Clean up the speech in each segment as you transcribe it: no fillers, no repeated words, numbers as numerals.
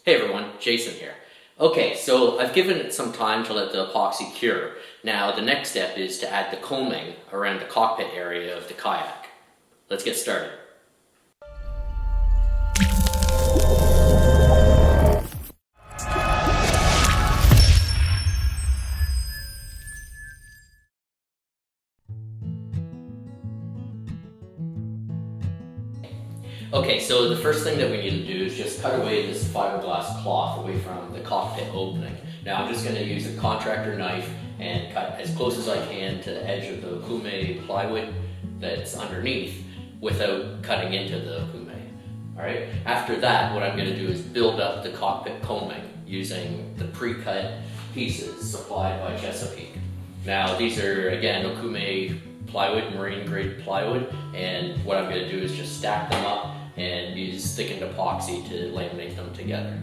Hey everyone, Jason here. Okay, so I've given it some time to let the epoxy cure. Now the next step is to add the coaming around the cockpit area of the kayak. Let's get started. Okay, so the first thing that we need to do is just cut away this fiberglass cloth away from the cockpit opening. Now I'm just going to use a contractor knife and cut as close as I can to the edge of the kume plywood that's underneath without cutting into the kume. Alright, after that what I'm going to do is build up the cockpit coaming using the pre-cut pieces supplied by Chesapeake. Now these are again okume plywood, marine grade plywood, and what I'm going to do is just stack them up and use thickened epoxy to laminate them together.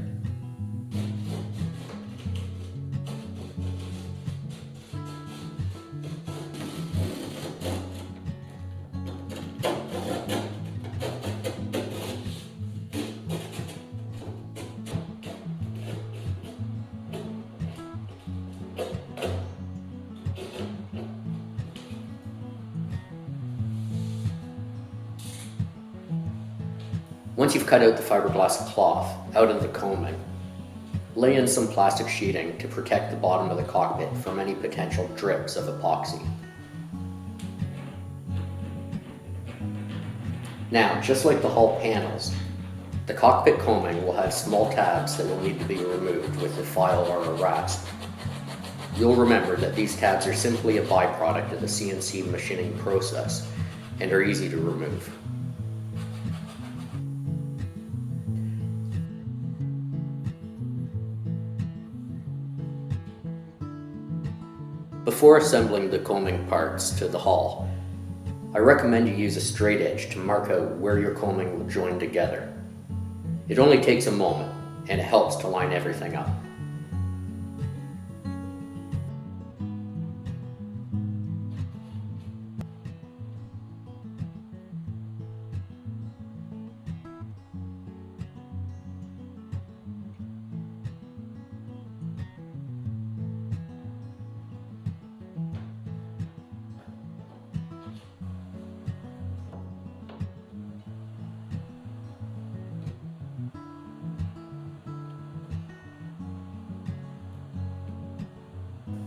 Once you've cut out the fiberglass cloth out of the coaming, lay in some plastic sheeting to protect the bottom of the cockpit from any potential drips of epoxy. Now, just like the hull panels, the cockpit coaming will have small tabs that will need to be removed with a file or a rasp. You'll remember that these tabs are simply a byproduct of the CNC machining process and are easy to remove. Before assembling the coaming parts to the hull, I recommend you use a straight edge to mark out where your coaming will join together. It only takes a moment, and it helps to line everything up.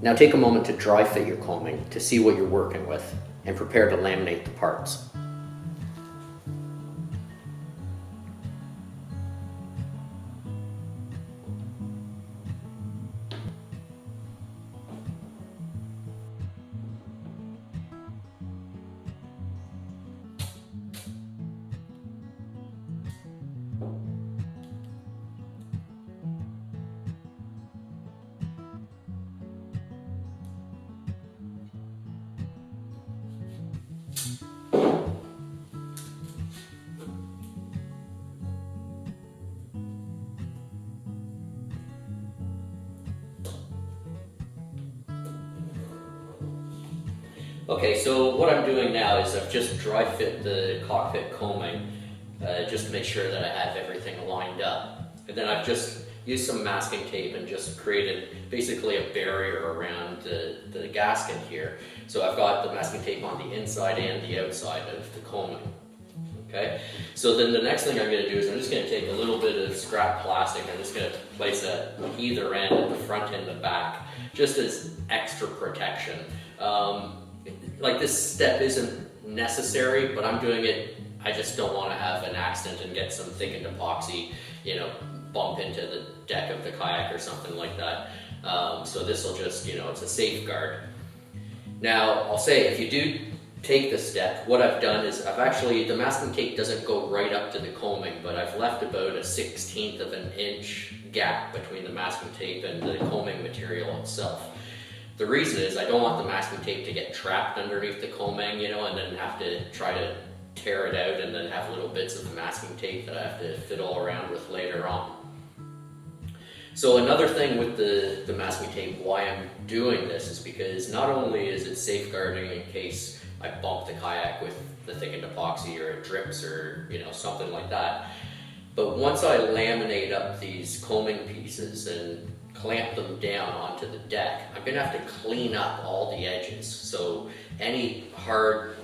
Now take a moment to dry fit your coaming to see what you're working with and prepare to laminate the parts. Okay, so what I'm doing now is I've just dry fit the cockpit coaming just to make sure that I have everything lined up. And then I've just used some masking tape and just created basically a barrier around the gasket here. So I've got the masking tape on the inside and the outside of the coaming. Okay, so then the next thing I'm going to do is I'm just going to take a little bit of scrap plastic. I'm just going to place it at either end, at the front and the back, just as extra protection. Like this step isn't necessary, but I'm doing it, I just don't want to have an accident and get some thickened epoxy, bump into the deck of the kayak or something like that. So this will just, it's a safeguard. Now, I'll say if you do take the step, what I've done is the masking tape doesn't go right up to the coaming, but I've left about a 1/16 of an inch gap between the masking tape and the coaming material itself. The reason is I don't want the masking tape to get trapped underneath the coaming, and then have to try to tear it out and then have little bits of masking tape that I have to fiddle around with later on. So another thing with the masking tape, why I'm doing this is because not only is it safeguarding in case I bump the kayak with the thickened epoxy or it drips or something like that, But once I laminate up these coaming pieces and clamp them down onto the deck, I'm gonna have to clean up all the edges. So any hard,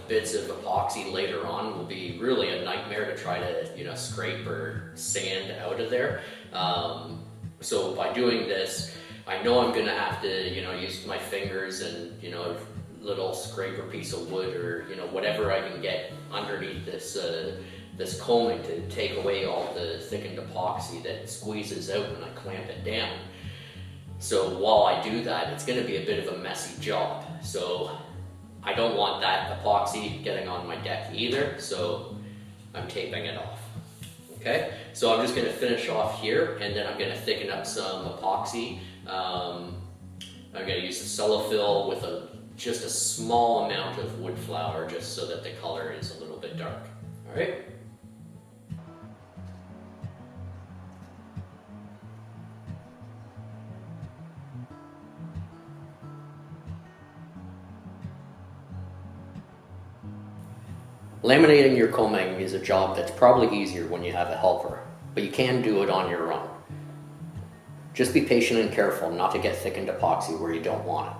bits of epoxy later on will be really a nightmare to try to, scrape or sand out of there. So by doing this, I know I'm gonna have to, use my fingers and, little scraper piece of wood or, whatever I can get underneath this coaming to take away all the thickened epoxy that squeezes out when I clamp it down. So while I do that, it's gonna be a bit of a messy job. So I don't want that epoxy getting on my deck either, so I'm taping it off. Okay, so I'm just gonna finish off here, and then I'm gonna thicken up some epoxy. I'm gonna use the cellophil with just a small amount of wood flour, just so that the color is a little bit dark. All right. Laminating your coaming is a job that's probably easier when you have a helper, but you can do it on your own. Just be patient and careful not to get thickened epoxy where you don't want it.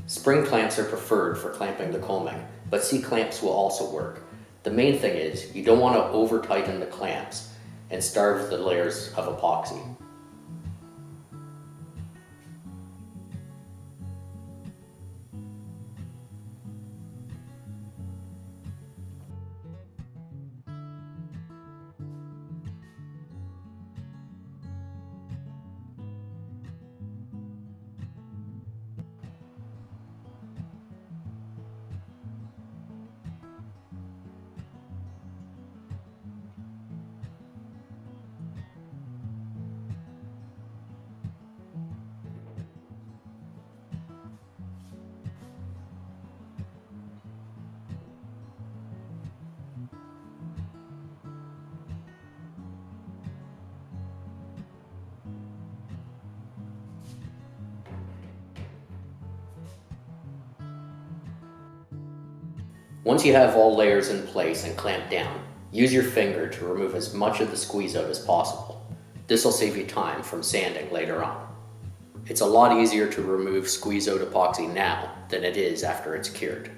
Spring clamps are preferred for clamping the coaming, but C-clamps will also work. The main thing is, you don't want to over-tighten the clamps and starve the layers of epoxy. Once you have all layers in place and clamped down, use your finger to remove as much of the squeeze out as possible. This will save you time from sanding later on. It's a lot easier to remove squeeze out epoxy now than it is after it's cured.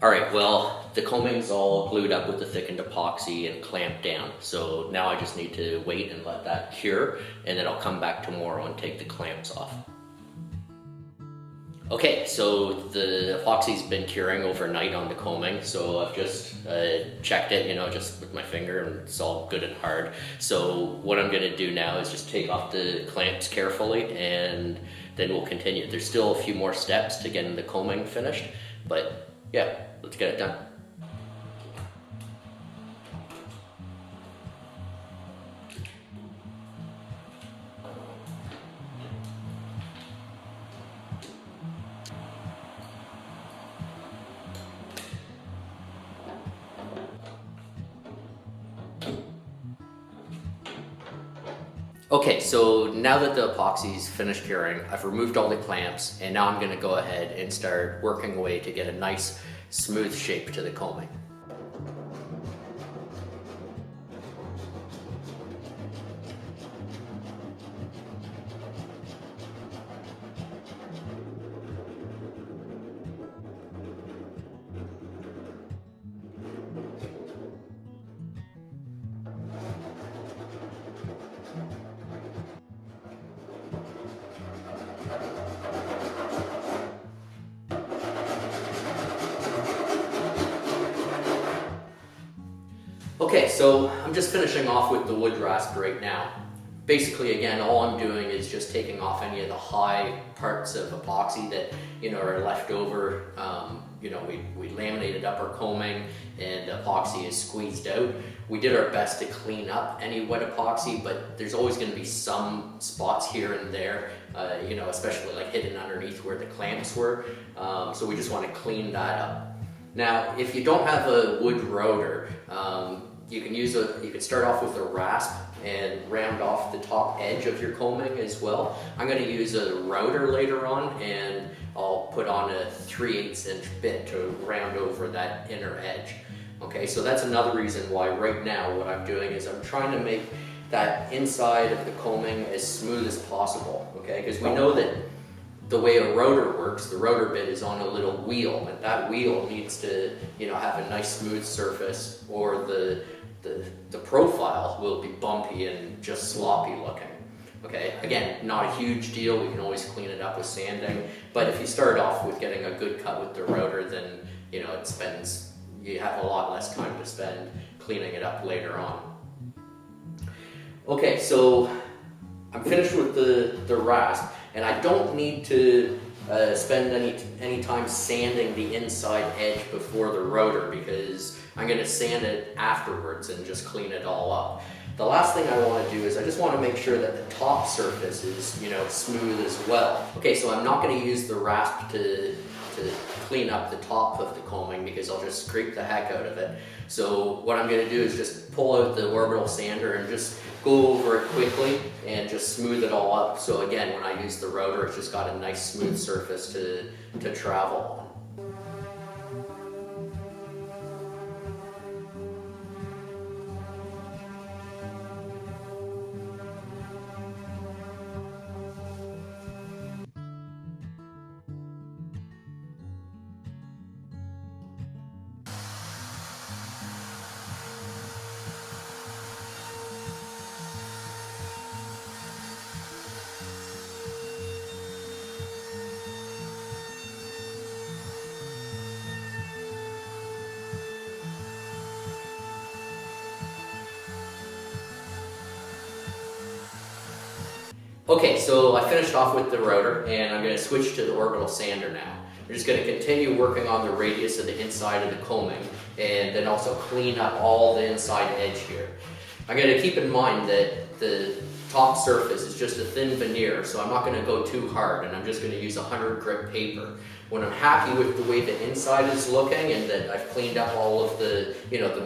Alright, well, the coaming's all glued up with the thickened epoxy and clamped down, so now I just need to wait and let that cure, and then I'll come back tomorrow and take the clamps off. Okay, so the epoxy's been curing overnight on the coaming, so I've just checked it, just with my finger, and it's all good and hard. So what I'm gonna do now is just take off the clamps carefully, and then we'll continue. There's still a few more steps to getting the coaming finished, but yeah, let's get it done. Okay, so now that the epoxy's finished curing, I've removed all the clamps, and now I'm going to go ahead and start working away to get a nice smooth shape to the coaming. Okay, so I'm just finishing off with the wood rasp right now. Basically, again, all I'm doing is just taking off any of the high parts of epoxy that, are left over. We laminated up our coaming and epoxy is squeezed out. We did our best to clean up any wet epoxy, but there's always going to be some spots here and there, especially like hidden underneath where the clamps were. So we just want to clean that up. Now, if you don't have a wood router, you can start off with a rasp and round off the top edge of your coaming as well. I'm going to use a router later on, and I'll put on a 3/8 inch bit to round over that inner edge. Okay, so that's another reason why right now what I'm doing is I'm trying to make that inside of the coaming as smooth as possible. Okay, because we know that the way a rotor works, the rotor bit is on a little wheel, and that wheel needs to, have a nice smooth surface, or the profile will be bumpy and just sloppy looking. Okay, again, not a huge deal. We can always clean it up with sanding, but if you start off with getting a good cut with the rotor, then you have a lot less time to spend cleaning it up later on. Okay, so I'm finished with the rasp. And I don't need to spend any time sanding the inside edge before the rotor, because I'm going to sand it afterwards and just clean it all up. The last thing I want to do is I just want to make sure that the top surface is smooth as well. Okay, so I'm not going to use the rasp to clean up the top of the coaming, because I'll just scrape the heck out of it. So what I'm going to do is just pull out the orbital sander and just go over it quickly and just smooth it all up. So again, when I use the rotor, it's just got a nice smooth surface to travel on. Okay, so I finished off with the rotor, and I'm going to switch to the orbital sander now. I'm just going to continue working on the radius of the inside of the coaming, and then also clean up all the inside edge here. I'm going to keep in mind that the top surface is just a thin veneer, so I'm not going to go too hard, and I'm just going to use 100 grit paper. When I'm happy with the way the inside is looking and that I've cleaned up all of the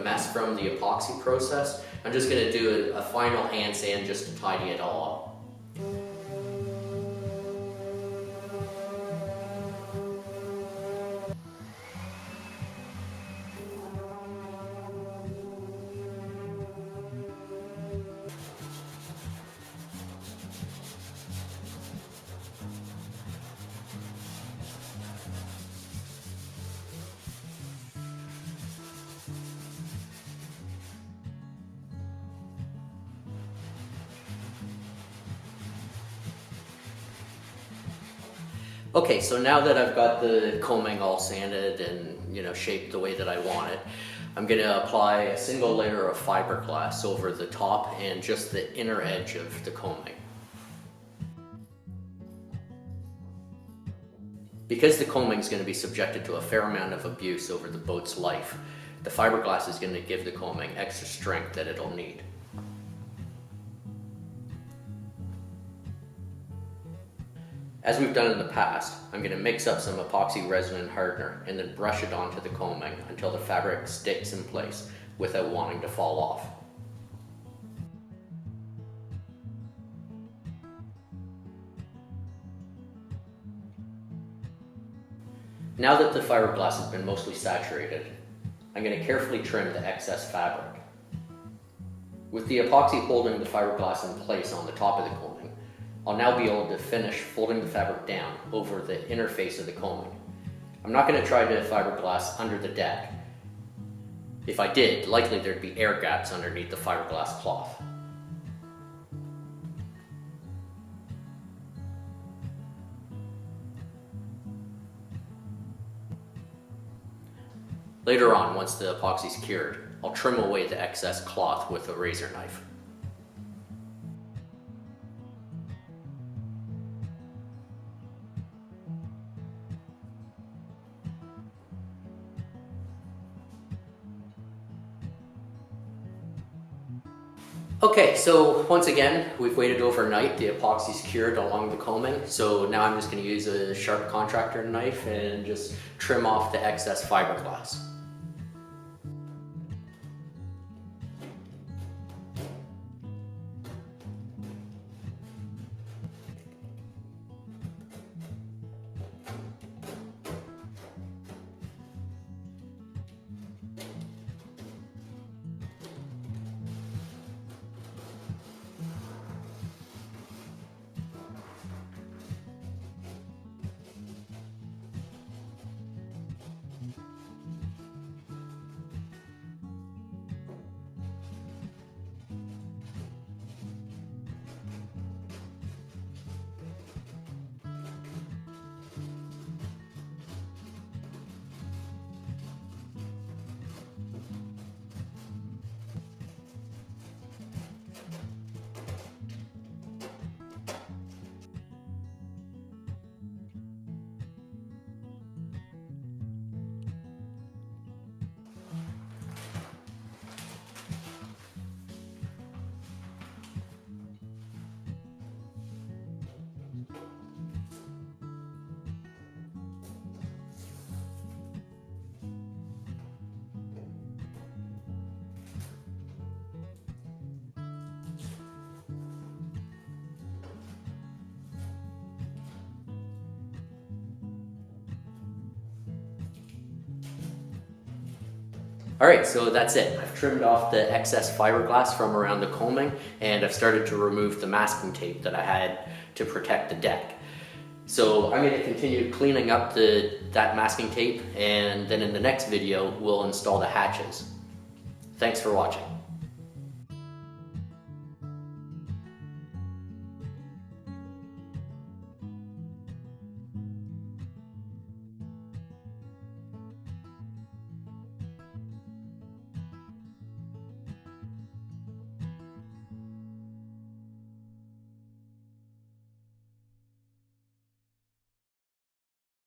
mess from the epoxy process, I'm just going to do a final hand sand just to tidy it all up. Okay, so now that I've got the coaming all sanded and shaped the way that I want it, I'm going to apply a single layer of fiberglass over the top and just the inner edge of the coaming. Because the coaming is going to be subjected to a fair amount of abuse over the boat's life, the fiberglass is going to give the coaming extra strength that it'll need. As we've done in the past, I'm going to mix up some epoxy resin and hardener and then brush it onto the coaming until the fabric sticks in place without wanting to fall off. Now that the fiberglass has been mostly saturated, I'm going to carefully trim the excess fabric. With the epoxy holding the fiberglass in place on the top of the coaming, I'll now be able to finish folding the fabric down over the inner face of the coaming. I'm not going to try to fiberglass under the deck. If I did, likely there'd be air gaps underneath the fiberglass cloth. Later on, once the epoxy's cured, I'll trim away the excess cloth with a razor knife. Okay, so once again, we've waited overnight. The epoxy's cured along the coaming, so now I'm just going to use a sharp contractor knife and just trim off the excess fiberglass. Alright, so that's it. I've trimmed off the excess fiberglass from around the coaming, and I've started to remove the masking tape that I had to protect the deck. So I'm going to continue cleaning up that masking tape, and then in the next video we'll install the hatches. Thanks for watching.